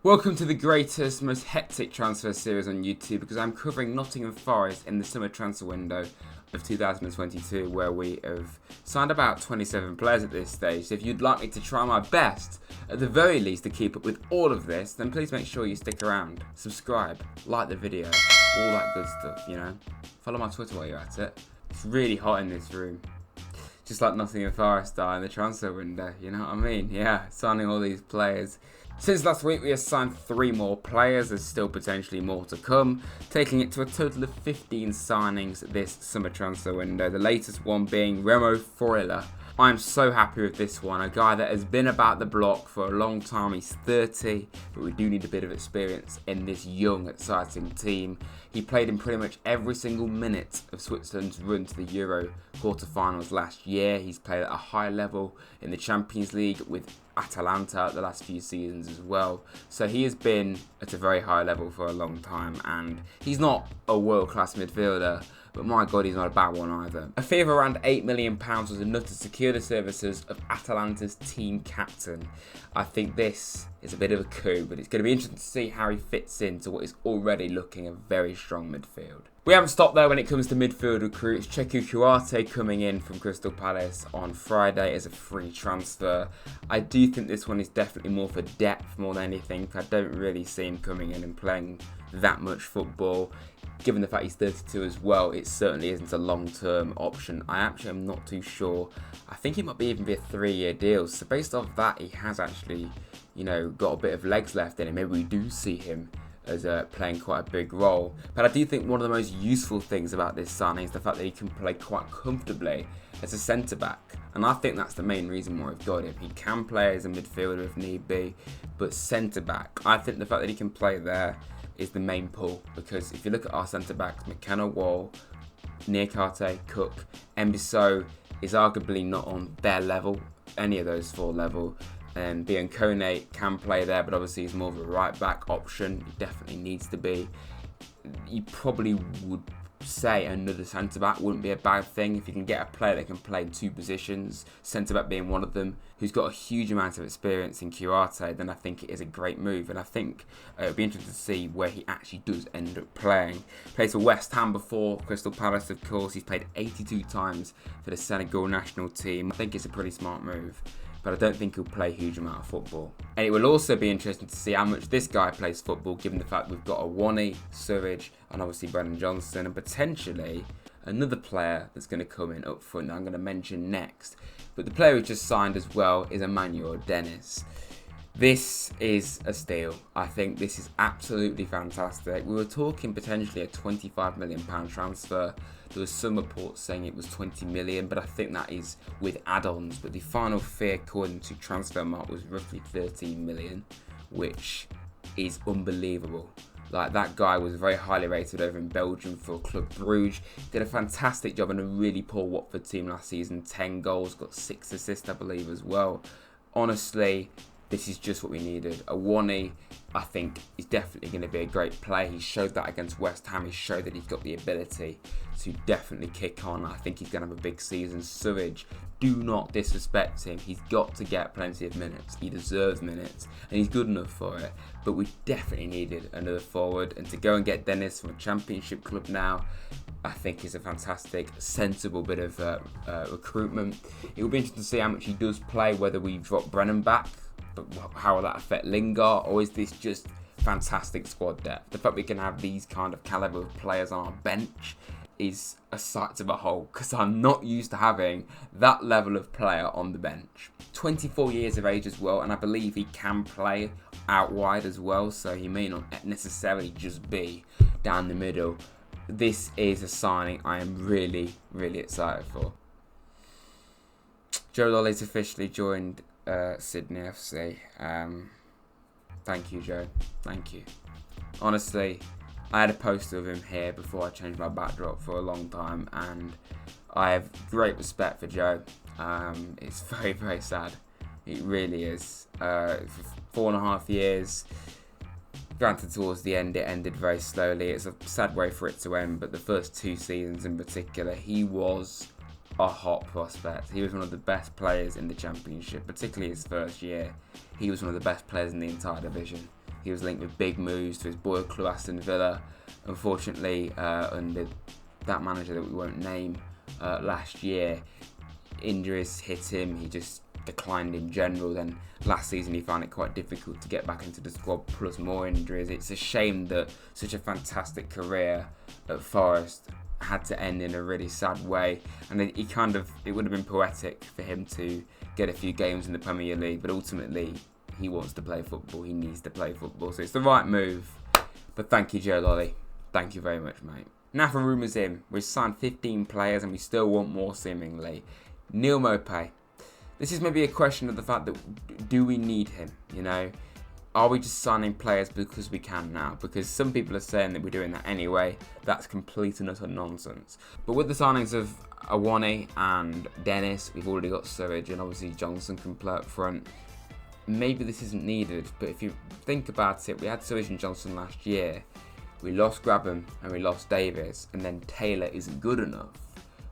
Welcome to the greatest, most hectic transfer series on YouTube because I'm covering Nottingham Forest in the summer transfer window of 2022 where we have signed about 27 players at this stage. So if you'd like me to try my best, at the very least, to keep up with all of this, then please make sure you stick around, subscribe, like the video, all that good stuff, you know. Follow my Twitter while you're at it. It's really hot in this room. Just like Nottingham Forest are in the transfer window, you know what I mean? Yeah, signing all these players. Since last week, we have signed 3 more players. There's still potentially more to come, taking it to a total of 15 signings this summer transfer window. The latest one being Remo Freuler. I'm so happy with this one. A guy that has been about the block for a long time. He's 30, but we do need a bit of experience in this young, exciting team. He played in pretty much every single minute of Switzerland's run to the Euro quarterfinals last year. He's played at a high level in the Champions League with Atalanta the last few seasons as well. So he has been at a very high level for a long time, and he's not a world-class midfielder, but my God, he's not a bad one either. A fee of around £8 million was enough to secure the services of Atalanta's team captain. I think this is a bit of a coup, but it's going to be interesting to see how he fits into what is already looking a very strong midfield. We haven't stopped there when it comes to midfield recruits. Cheku Kuate coming in from Crystal Palace on Friday as a free transfer. I do think this one is definitely more for depth more than anything. I don't really see him coming in and playing that much football. Given the fact he's 32 as well, it certainly isn't a long-term option. I actually am not too sure. I think it might even be a 3-year deal. So based off that, he has actually, got a bit of legs left in him. Maybe we do see him as playing quite a big role. But I do think one of the most useful things about this signing is the fact that he can play quite comfortably as a centre-back. And I think that's the main reason why we've got him. He can play as a midfielder if need be, but centre-back, I think the fact that he can play there is the main pull, because if you look at our centre-backs, McKenna, Wall, Niakate, Cook, Mbiso is arguably not on their level, any of those 4 level. And Biancone can play there, but obviously he's more of a right-back option. He definitely needs to be. You probably would say another centre-back wouldn't be a bad thing if you can get a player that can play 2 positions, centre-back being one of them, who's got a huge amount of experience in Kuate, then I think it is a great move. And I think it'll be interesting to see where he actually does end up playing. Played for West Ham before, Crystal Palace of course. He's played 82 times for the Senegal national team. I think it's a pretty smart move, but I don't think he'll play a huge amount of football. And it will also be interesting to see how much this guy plays football, given the fact we've got a Wani, Surridge, and obviously Brennan Johnson, and potentially another player that's going to come in up front that I'm going to mention next. But the player we've just signed as well is Emmanuel Dennis. This is a steal. I think this is absolutely fantastic. We were talking potentially a £25 million transfer. There was some reports saying it was 20 million, but I think that is with add-ons. But the final fee, according to Transfermarkt, was roughly 13 million, which is unbelievable. Like, that guy was very highly rated over in Belgium for Club Brugge. Did a fantastic job in a really poor Watford team last season. 10 goals, got 6 assists, I believe, as well. Honestly, this is just what we needed. Awani, I think, is definitely going to be a great play. He showed that against West Ham. He showed that he's got the ability to definitely kick on. I think he's going to have a big season. Surridge, do not disrespect him. He's got to get plenty of minutes. He deserves minutes, and he's good enough for it. But we definitely needed another forward. And to go and get Dennis from a championship club now, I think is a fantastic, sensible bit of recruitment. It will be interesting to see how much he does play, whether we drop Brennan back, but how will that affect Lingard, or is this just fantastic squad depth? The fact we can have these kind of caliber of players on our bench is a sight to behold, because I'm not used to having that level of player on the bench. 24 years of age as well, and I believe he can play out wide as well, so he may not necessarily just be down the middle. This is a signing I am really, really excited for. Joe Lolly's officially joined Sydney FC. Thank you, Joe. Thank you. Honestly, I had a poster of him here before I changed my backdrop for a long time, and I have great respect for Joe. It's very, very sad. It really is. For 4.5 years, granted towards the end it ended very slowly. It's a sad way for it to end, but the first 2 seasons in particular, he was a hot prospect. He was one of the best players in the Championship, particularly his first year. He was one of the best players in the entire division. He was linked with big moves to his boy club Aston Villa. Unfortunately, under that manager that we won't name last year, injuries hit him. He just declined in general. Then last season he found it quite difficult to get back into the squad, plus more injuries. It's a shame that such a fantastic career at Forest had to end in a really sad way, and it would have been poetic for him to get a few games in the Premier League, but ultimately he wants to play football, he needs to play football, so it's the right move. But thank you, Joe Lolly, thank you very much, mate. Now for rumours in. We've signed 15 players and we still want more seemingly. Neal Maupay. This is maybe a question of the fact that, do we need him, you know? Are we just signing players because we can now? Because some people are saying that we're doing that anyway. That's complete and utter nonsense. But with the signings of Awani and Dennis, we've already got Surridge, and obviously Johnson can play up front. Maybe this isn't needed, but if you think about it, we had Surridge and Johnson last year. We lost Grabham and we lost Davis, and then Taylor isn't good enough.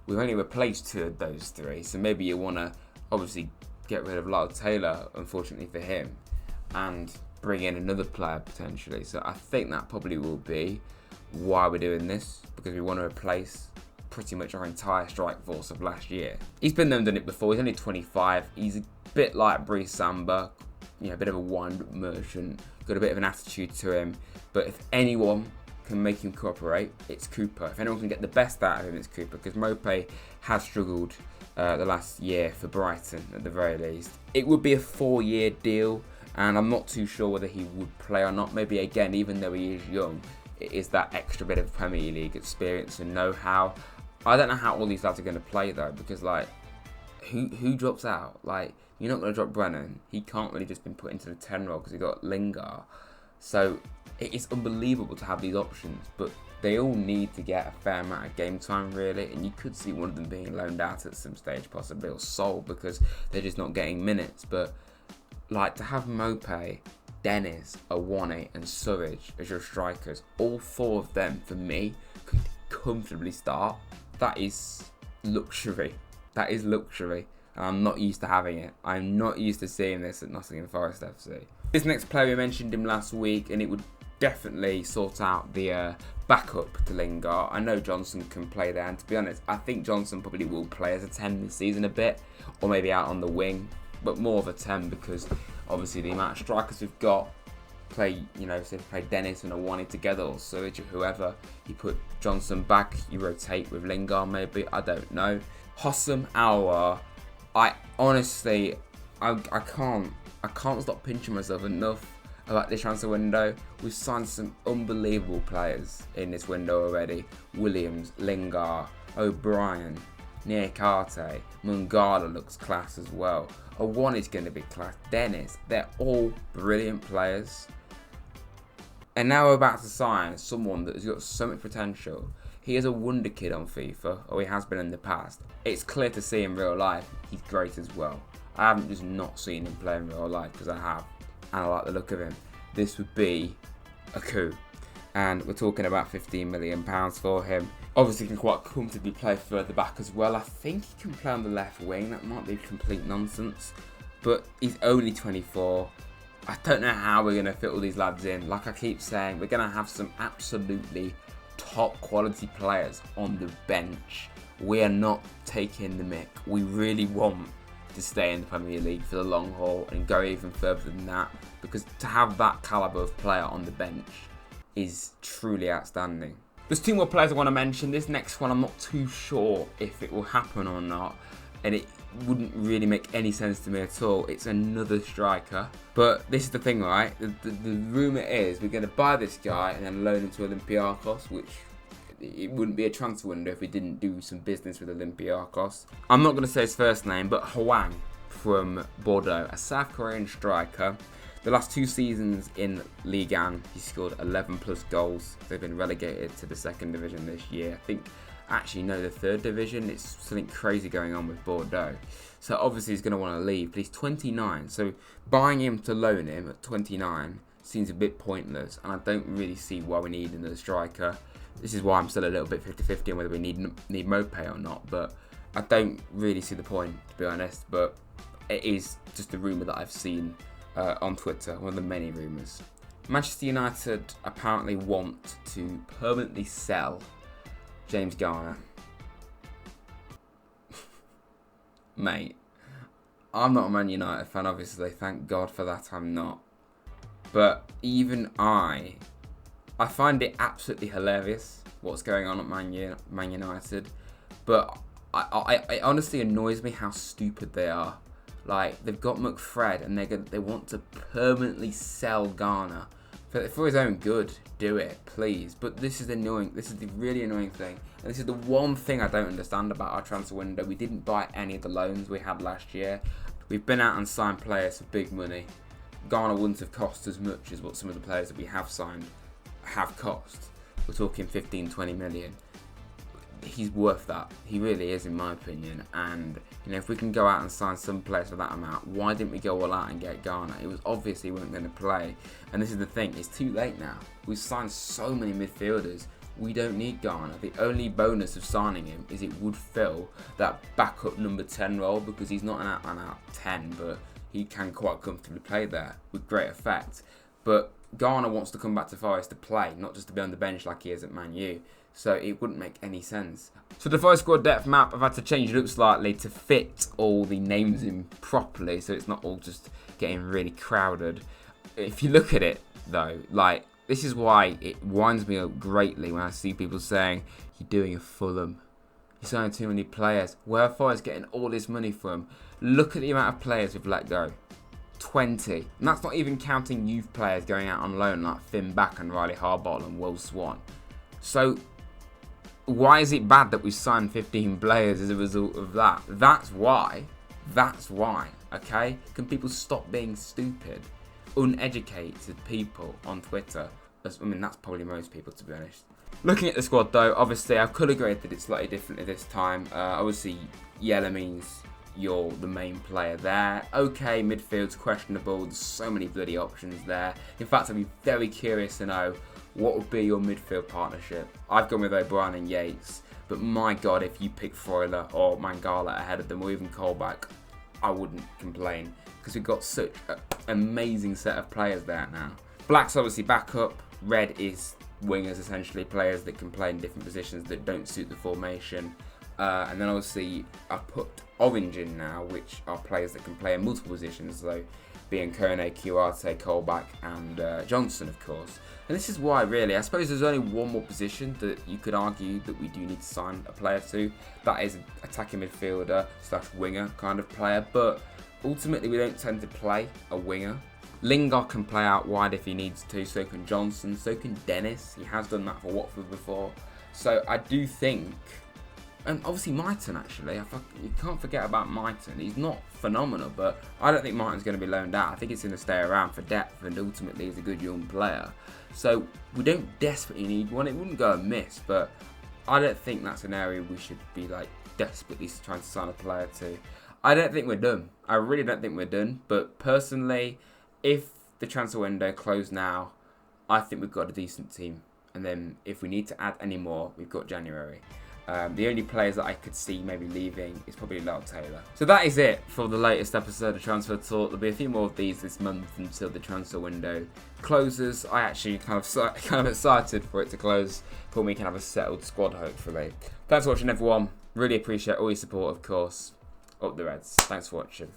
We've only replaced 2 of those 3, so maybe you want to obviously get rid of Lyle Taylor, unfortunately for him, and bring in another player potentially. So I think that probably will be why we're doing this, because we want to replace pretty much our entire strike force of last year. He's been there and done it before. He's only 25. He's a bit like Brice Samba, you know, a bit of a wine merchant, got a bit of an attitude to him. But if anyone can make him cooperate, it's Cooper. If anyone can get the best out of him, it's Cooper, because Maupay has struggled the last year for Brighton at the very least. It would be a 4-year deal, and I'm not too sure whether he would play or not. Maybe again, even though he is young, it is that extra bit of Premier League experience and know-how. I don't know how all these lads are going to play though, because like, who drops out? Like, you're not going to drop Brennan. He can't really just been put into the 10 role because he got Lingard. So it is unbelievable to have these options, but they all need to get a fair amount of game time really, and you could see one of them being loaned out at some stage possibly, or sold, because they're just not getting minutes. But like, to have Maupay, Dennis, Awani and Surridge as your strikers, all 4 of them for me could comfortably start. That is luxury. That is luxury. And I'm not used to having it. I'm not used to seeing this at Nottingham Forest FC. This next player, we mentioned him last week, and it would definitely sort out the backup to Lingard. I know Johnson can play there, and to be honest, I think Johnson probably will play as a 10 this season a bit, or maybe out on the wing, but more of a 10, because obviously the amount of strikers we've got play, you know, say play Dennis and Awani together, or Surridge or whoever. You put Johnson back, you rotate with Lingard maybe, I don't know. Hossam Aouar, I honestly, I can't stop pinching myself enough about this transfer window. We've signed some unbelievable players in this window already. Williams, Lingard, O'Brien, Niakate, Mangala looks class as well. Awani's going to be class. Dennis, they're all brilliant players. And now we're about to sign someone that has got so much potential. He is a wonder kid on FIFA, or he has been in the past. It's clear to see in real life he's great as well. I haven't just not seen him play in real life, because I have, and I like the look of him. This would be a coup. And we're talking about £15 million for him. Obviously, he can quite comfortably play further back as well. I think he can play on the left wing. That might be complete nonsense. But he's only 24. I don't know how we're going to fit all these lads in. Like I keep saying, we're going to have some absolutely top quality players on the bench. We are not taking the mick. We really want to stay in the Premier League for the long haul and go even further than that. Because to have that calibre of player on the bench is truly outstanding. There's 2 more players I want to mention. This next one, I'm not too sure if it will happen or not, and it wouldn't really make any sense to me at all. It's another striker, but this is the thing, right? The rumour is we're going to buy this guy and then loan him to Olympiacos, which it wouldn't be a transfer window if we didn't do some business with Olympiacos. I'm not going to say his first name, but Hwang from Bordeaux, a South Korean striker. The last 2 seasons in Ligue 1, he scored 11 plus goals. They've been relegated to the 2nd division this year. I think, actually no, the 3rd division. It's something crazy going on with Bordeaux. So obviously he's going to want to leave, but he's 29. So buying him to loan him at 29 seems a bit pointless, and I don't really see why we need another striker. This is why I'm still a little bit 50-50 on whether we need Maupay or not, but I don't really see the point, to be honest. But it is just a rumour that I've seen on Twitter, one of the many rumours. Manchester United apparently want to permanently sell James Garner. Mate, I'm not a Man United fan, obviously. Thank God for that, I'm not. But even I find it absolutely hilarious what's going on at Man United. But it honestly annoys me how stupid they are. Like, they've got McFred and they want to permanently sell Garner. For his own good, do it, please. But this is annoying. This is the really annoying thing. And this is the one thing I don't understand about our transfer window. We didn't buy any of the loans we had last year. We've been out and signed players for big money. Garner wouldn't have cost as much as what some of the players that we have signed have cost. We're talking 15, 20 million. He's worth that. He really is, in my opinion. And if we can go out and sign some players for that amount, why didn't we go all out and get Garner? It was obvious he wasn't going to play. And this is the thing, it's too late now. We've signed so many midfielders. We don't need Garner. The only bonus of signing him is it would fill that backup number 10 role, because he's not an out-and-out 10, but he can quite comfortably play there with great effect. But Garner wants to come back to Forest to play, not just to be on the bench like he is at Man U. So it wouldn't make any sense. So the Forest squad depth map, I've had to change it up slightly to fit all the names in properly, so it's not all just getting really crowded. If you look at it though, like, this is why it winds me up greatly when I see people saying, you're doing a Fulham, you're signing too many players. Where are Forest getting all this money from? Look at the amount of players we've let go. 20. And that's not even counting youth players going out on loan like Finn Back and Riley Harbottle and Will Swan. So why is it bad that we signed 15 players as a result of that? That's why. That's why. Okay? Can people stop being stupid? Uneducated people on Twitter. I mean, that's probably most people, to be honest. Looking at the squad though, obviously I've colour graded it slightly differently this time. Obviously, yellow means you're the main player there. Okay, midfield's questionable. There's so many bloody options there. In fact, I'd be very curious to know what would be your midfield partnership. I've gone with O'Brien and Yates, but my God, if you pick Freuler or Mangala ahead of them, or even Colback, I wouldn't complain, because we've got such an amazing set of players there now. Black's obviously backup. Red is wingers, essentially, players that can play in different positions that don't suit the formation. And then obviously I put orange in now, which are players that can play in multiple positions, though, being Kone, Kiwate, Colback and Johnson, of course. And this is why, really, I suppose there's only one more position that you could argue that we do need to sign a player to. That is an attacking midfielder / winger kind of player, but ultimately we don't tend to play a winger. Lingard can play out wide if he needs to, so can Johnson, so can Dennis. He has done that for Watford before. So I do think, and obviously Mighton, actually, you can't forget about Mighton. He's not phenomenal, but I don't think Mighton's going to be loaned out. I think it's going to stay around for depth, and ultimately he's a good young player. So we don't desperately need one. It wouldn't go amiss, but I don't think that's an area we should be like desperately trying to sign a player to. I don't think we're done. I really don't think we're done. But personally, if the transfer window closed now, I think we've got a decent team. And then if we need to add any more, we've got January. The only players that I could see maybe leaving is probably Lyle Taylor. So that is it for the latest episode of Transfer Talk. There'll be a few more of these this month until the transfer window closes. I actually kind of excited for it to close, for we can have a settled squad, hopefully. Thanks for watching, everyone. Really appreciate all your support, of course. Up the Reds. Thanks for watching.